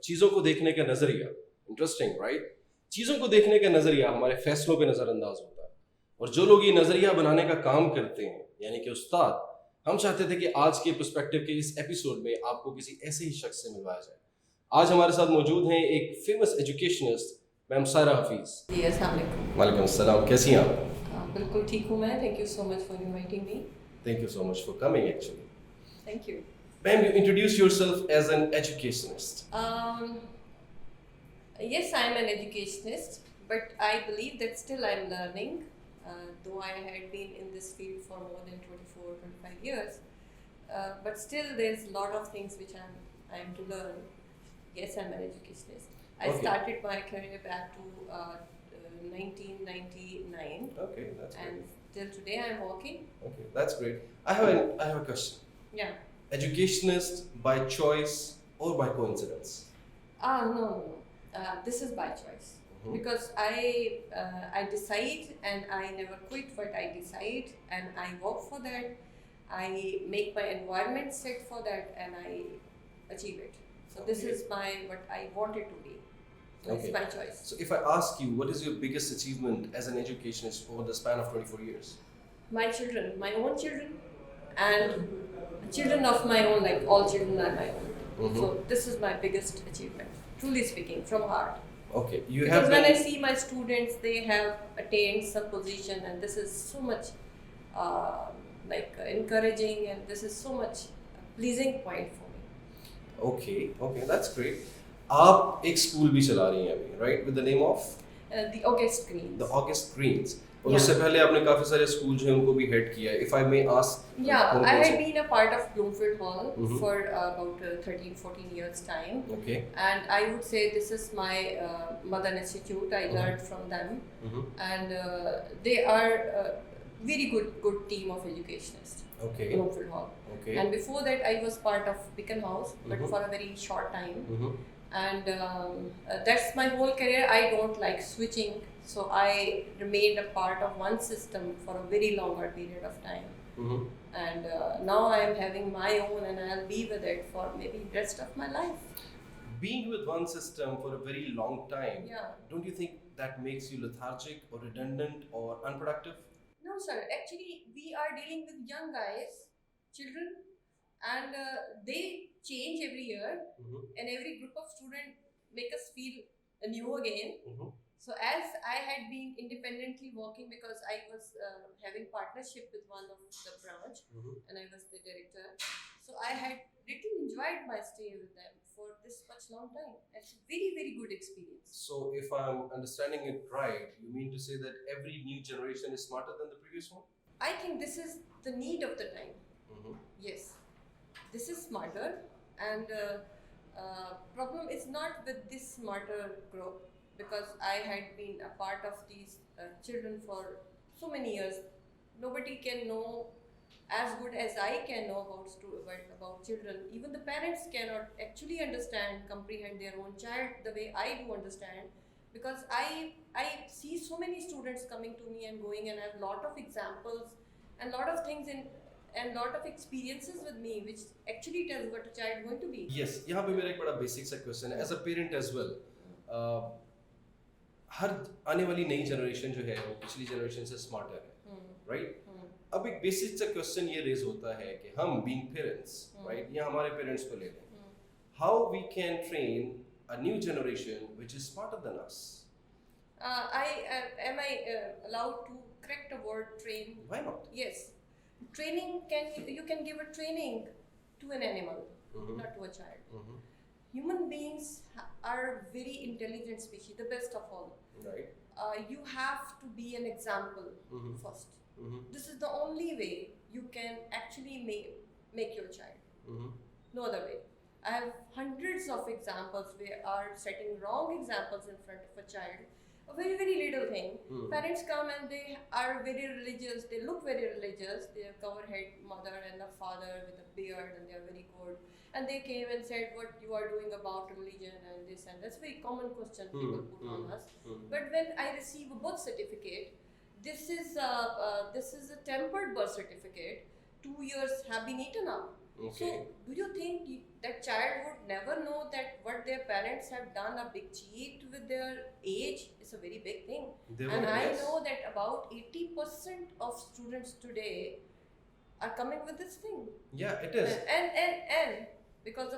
चीज़ों को देखने का नज़रिया, इंटरेस्टिंग राइट? चीज़ों को देखने का नज़रिया हमारे फैसलों पे नज़रअंदाज होता है, और जो लोग ये नज़रिया बनाने का काम करते हैं यानी कि उस्ताद, हम चाहते थे कि आज के पर्सपेक्टिव के इस एपिसोड में आपको किसी ऐसे ही शख्स से मिलवाया जाए। आज हमारे साथ मौजूद हैं एक famous educationist ma'am Saira Hafeez. जी, अस्सलाम वालेकुम। वालेकुम अस्सलाम, कैसी हैं आप? बिल्कुल ठीक हूँ मैं। Thank you so much for inviting me. Thank you so much for coming actually. Thank you. Ma'am, you introduce yourself as an educationist. Yes, I am an educationist, but I believe that still I am learning. Though I had been in this field for more than 24, 25 years, but still there's a lot of things which I am to learn. Yes, I'm an educationist. I started my career back to 1999. Okay, that's great. And till today I'm working. Okay, that's great. I have a question. Yeah. Educationist by choice or by coincidence? No. This is by choice. Because I decide and I never quit what I decide, and I work for that. I make my environment set for that, and I achieve it. So this is what I wanted to be. It's my choice. So if I ask you, what is your biggest achievement as an educationist over the span of 24 years? My children, my own children, and children of my own, like all children are my own. So this is my biggest achievement, truly speaking, from heart. Okay, because when I see my students, they have attained some position, and this is so much encouraging, and this is so much pleasing point for me. Okay, that's great. आप एक school भी चला रही हैं अभी, right? With the name of the August Greens. The August Greens. और उससे पहले आपने काफी सारे स्कूल जो हैं उनको भी हेड किया है. If I may ask. Yeah, I had been a part of 𝗘𝗱𝗂𝗁𝗁 for about 13-14 years time. Okay. And I would say this is my mother institute. I learned from them, and they are very good team of educationists. Okay. 𝗘𝗱𝗂𝗁𝗁. Okay. And before that, I was part of Beacon House, but for a very short time. And that's my whole career. I don't like switching, so I remained a part of one system for a very longer period of time. And now I am having my own, and I'll be with it for maybe the rest of my life. Being with one system for a very long time, yeah. Don't you think that makes you lethargic or redundant or unproductive? No, sir. Actually, we are dealing with young guys, children, and they change every year, and every group of students make us feel new again. So as I had been independently working, because I was having partnership with one of the branch, and I was the director, so I had really enjoyed my stay with them for this much long time. It's a very, very good experience. So if I'm understanding it right, you mean to say that every new generation is smarter than the previous one? I think this is the need of the time. Yes, this is smarter, and problem is not with this smarter group, because I had been a part of these children for so many years. Nobody can know as good as I can know about children. Even the parents cannot actually understand, comprehend their own child the way I do understand, because I see so many students coming to me and going, and I have a lot of examples and lot of things and lot of experiences with me, which actually tells what a child is going to be. Yes, यहाँ पे मेरा एक बड़ा basic सा question है, as a parent as well. हर आने वाली नई जनरेशन जो है वो पिछली जनरेशन से स्मार्टर है, राइट? अब एक बेसिक सा क्वेश्चन ये रेज होता है कि हम बीइंग पेरेंट्स, राइट, या हमारे पेरेंट्स को ले लें, how we can train a new generation which is smarter than us? Am I allowed to correct a word, train? Why not? Yes, training you can give a training to an animal, not to a child. Human beings are very intelligent species, the best of all. Right. You have to be an example first. This is the only way you can actually make your child. No other way. I have hundreds of examples where are setting wrong examples in front of a child. A very, very little thing. Parents come and they are very religious. They look very religious. They have covered head, mother and the father with a beard, and they are very good. And they came and said, what you are doing about religion and this and that's a very common question people put on us. But when I receive a birth certificate, this is a tempered birth certificate. 2 years have been eaten up. So, do you think that child would never know that what their parents have done, a big cheat with their age, is a very big thing? And I know that about 80% of students today are coming with this thing. Yeah, it is. And because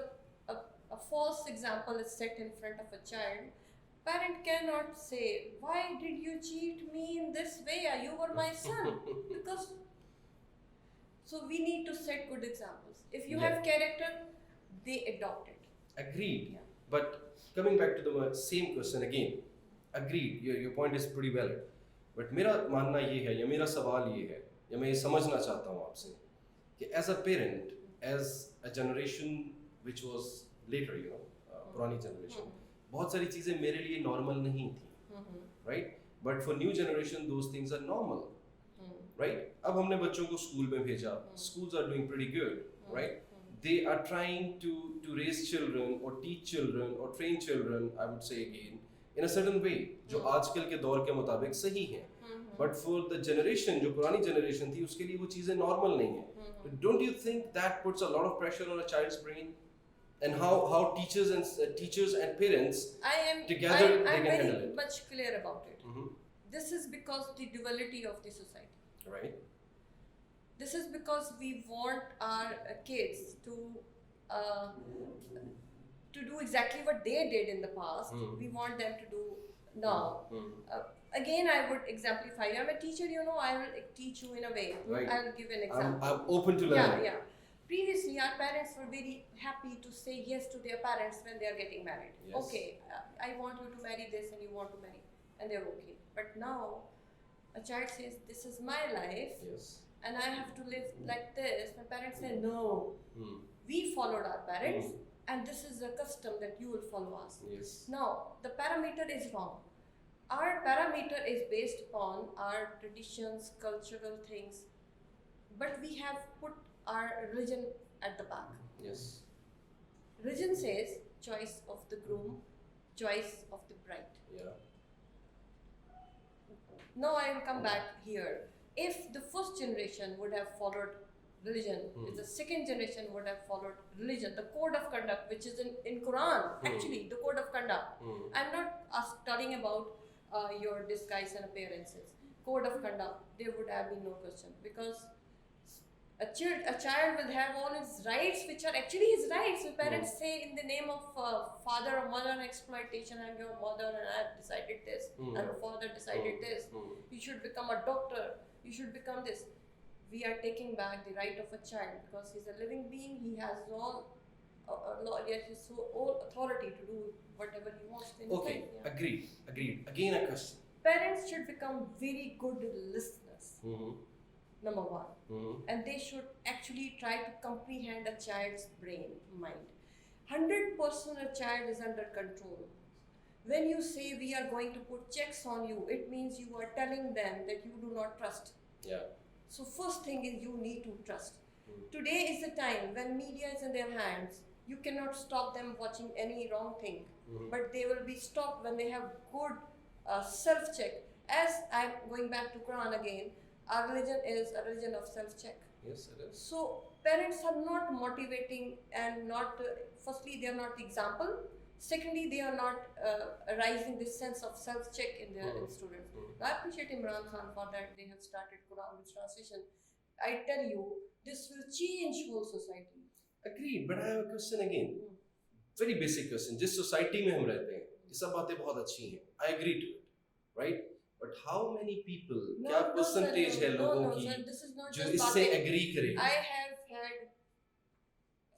a false example is set in front of a child, parent cannot say, why did you cheat me in this way? You were my son. Because so we need to set good examples. If you have character, they adopt it. Agreed. Yeah. But coming back to the same question again, agreed. Your point is pretty valid. But मेरा मानना ये है या मेरा सवाल ये है या मैं ये समझना चाहता हूँ आपसे कि as a parent, as a generation which was later, पुरानी generation, बहुत सारी चीजें मेरे लिए normal नहीं थी, right? But for new generation, those things are normal. Right? अब हमने बच्चों को स्कूल में भेजा. Schools are doing pretty good, right? They are trying to raise children or teach children or train children, I would say again, in a certain way, जो आजकल के दौर के मुताबिक सही है. But for the generation, जो पुरानी generation थी, उसके लिए वो चीजें normal नहीं है. Don't you think that puts a lot of pressure on a child's brain? And how teachers and parents together they can handle it? I'm very much clear about it. This is because the duality of the society. Right. This is because we want our kids to do exactly what they did in the past. We want them to do now. Again, I would exemplify. I'm a teacher, I will teach you in a way. Right. I will give an example. I'm open to learning. Yeah. Previously, our parents were very happy to say yes to their parents when they are getting married. Yes. Okay, I want you to marry this and you want to marry. And they're okay. But now, a child says, this is my life, yes, and I have to live like this. My parents say, no, we followed our parents, and this is a custom that you will follow us. Yes. Now, the parameter is wrong. Our parameter is based upon our traditions, cultural things, but we have put our religion at the back. Yes. Religion says choice of the groom, choice of the bride. Yeah. Now I will come back here. If the first generation would have followed religion, if the second generation would have followed religion, the code of conduct, which is in Quran, actually the code of conduct. I'm not talking about your disguise and appearances. Code of conduct, there would have been no question, because a child will have all his rights, which are actually his rights. So parents say, in the name of father or mother and exploitation, I'm your mother and I've decided this, and father decided this. You should become a doctor, you should become this. We are taking back the right of a child, because he's a living being. He has all authority to do whatever he wants to. Okay, yeah. Agreed. Again, a question. Parents should become very good listeners. Number one. And they should actually try to comprehend a child's mind. 100% a child is under control. When you say we are going to put checks on you, it means you are telling them that you do not trust. Yeah. So first thing is you need to trust. Today is the time when media is in their hands. You cannot stop them watching any wrong thing. But they will be stopped when they have good self-check. As I'm going back to Quran again, our religion is a religion of self-check. Yes, it is. So parents are not motivating and not, firstly, they are not the example. Secondly, they are not arising this sense of self-check in their students. I appreciate Imran Khan for that. They have started Quran with translation. I tell you, this will change whole society. Agreed, but I have a question again. Very basic question. जिस society में हम रहते हैं, ये सब बातें बहुत अच्छी हैं. I agree to it, right? But how many people, क्या percentage है लोगों की जो इससे agree करें? I have had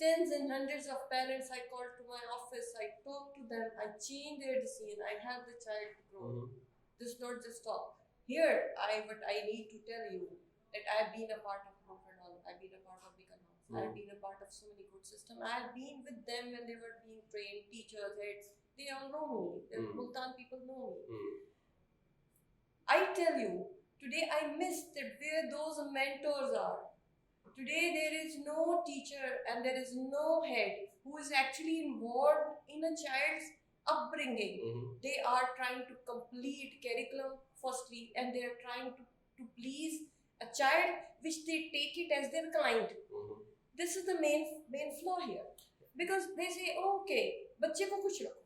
tens and hundreds of parents. I called to my office, I talked to them, I changed their decision, I helped the child to grow. This is not just stop. Here, what I need to tell you that I have been a part of 𝗘𝗱𝗂𝗰𝘁𝗶𝗃𝗲, I have been a part of BARCADS, I have been a part of so many good systems. I have been with them when they were being trained, teachers, heads. They all know me. The Multan people know me. I tell you, today I miss that where those mentors are. Today there is no teacher and there is no head who is actually involved in a child's upbringing. They are trying to complete curriculum firstly, and they are trying to please a child which they take it as their client. This is the main flaw here, because they say, okay, बच्चे को खुश रखो.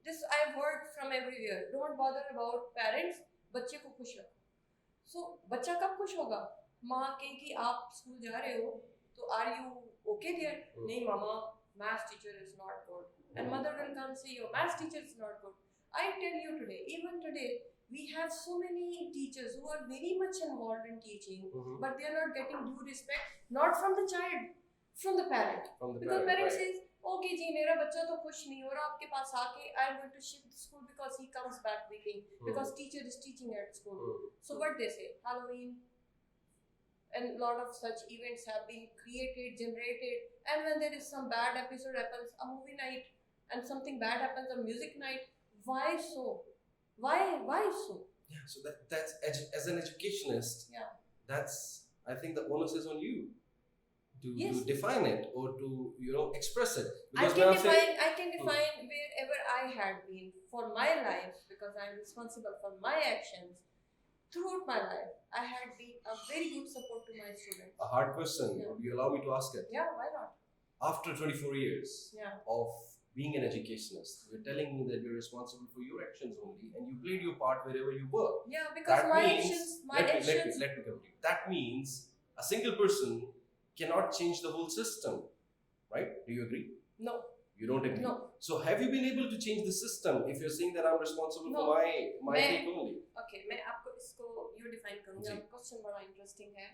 This I've heard from everywhere. Don't bother about parents. बच्चे को खुश रखो. So बच्चा कब खुश होगा? माँ कहेगी आप स्कूल जा रहे हो, तो are you okay there? नहीं मामा, math teacher is not good. And mother will come say your math teacher is not good. I tell you today, even today, we have so many teachers who are very much involved in teaching, but they are not getting due respect, not from the child, from the parent. Because parent says, okay जी मेरा बच्चा तो खुश नहीं हो रहा आपके पास आके, I am going to shift the school because he comes back weeping, because teacher is teaching at school. So what they say, Halloween and lot of such events have been created, generated, and when there is some bad episode happens, a movie night, and something bad happens, a music night, why so? Why so? Yeah, so that's as an educationist, yeah, that's, I think the onus is on you to define it or to express it. Because I can define wherever I had been for my life, because I am responsible for my actions. Throughout my life, I had been a very good support to my students. A hard question. Yeah. Would you allow me to ask it? Yeah, why not? After 24 years of being an educationist, you're telling me that you're responsible for your actions only, and you played your part wherever you were. Yeah, because my actions. Let me complete. That means a single person cannot change the whole system, right? Do you agree? No. You don't agree? No. So have you been able to change the system if you're saying that I'm responsible for my take only? Okay, मैं आपको इसको you define करूँगा. Question बड़ा interesting है.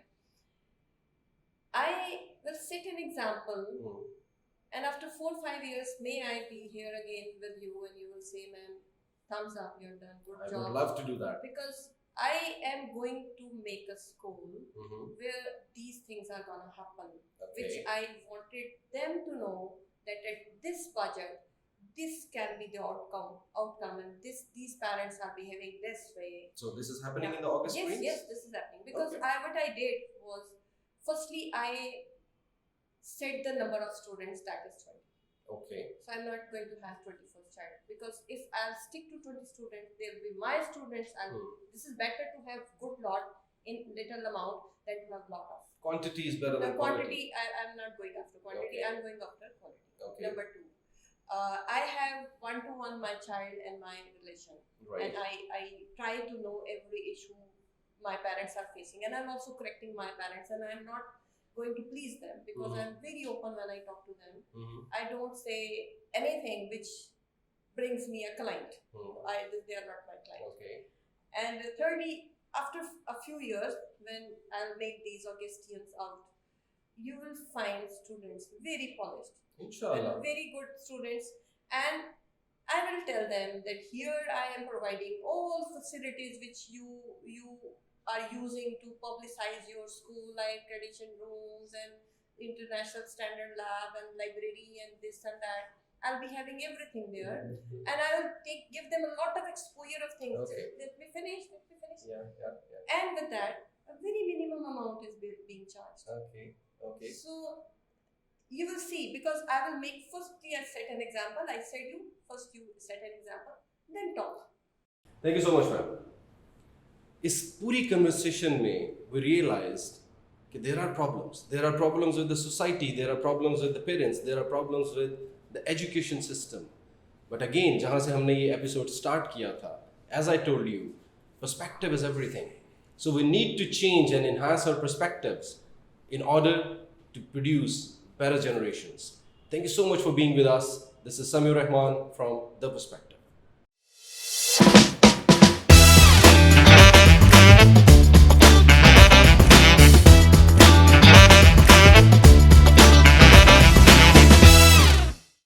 I will set an example. And after 4-5 years, may I be here again with you and you will say, ma'am, thumbs up, you're done, good job. I would love to do that. Because I am going to make a school where these things are going to happen. Which I wanted them to know that at this budget, this can be the outcome, and these parents are behaving this way. So this is happening in the August Springs? Yes, this is happening. Because what I did was, firstly, I set the number of students, that is 20. Okay. So I'm not going to have 21st child, because if I'll stick to 20 students, they'll be my students, and this is better to have good lot in little amount than to have lot of. Quantity is better than quality. I'm not going after quantity, I'm going after quality. Okay. Number 2, I have one-to-one my child and my relation. Right. And I try to know every issue my parents are facing, and I'm also correcting my parents, and I'm not going to please them, because I'm very open when I talk to them. I don't say anything which brings me a client. They are not my client. Okay. And thirdly, after a few years, when I'll make these Augustinians out, you will find students very polished. Inshallah. And very good students, and I will tell them that here I am providing all facilities which you are using to publicize your school, like tradition rooms and international standard lab and library and this and that. I'll be having everything there, and I will give them a lot of exposure of things. Okay. Let me finish. Yeah. And with that, a very minimum amount is being charged. Okay. So you will see, because I will make, firstly I set an example. I said first you set an example, then talk. Thank you so much, ma'am. इस पूरी conversation में we realized कि there are problems with the society, there are problems with the parents, there are problems with the education system. But again, जहाँ से हमने ये episode start किया था, as I told you, perspective is everything. So we need to change and enhance our perspectives in order to produce better generations. Thank you so much for being with us. This is Rehman from The Perspective.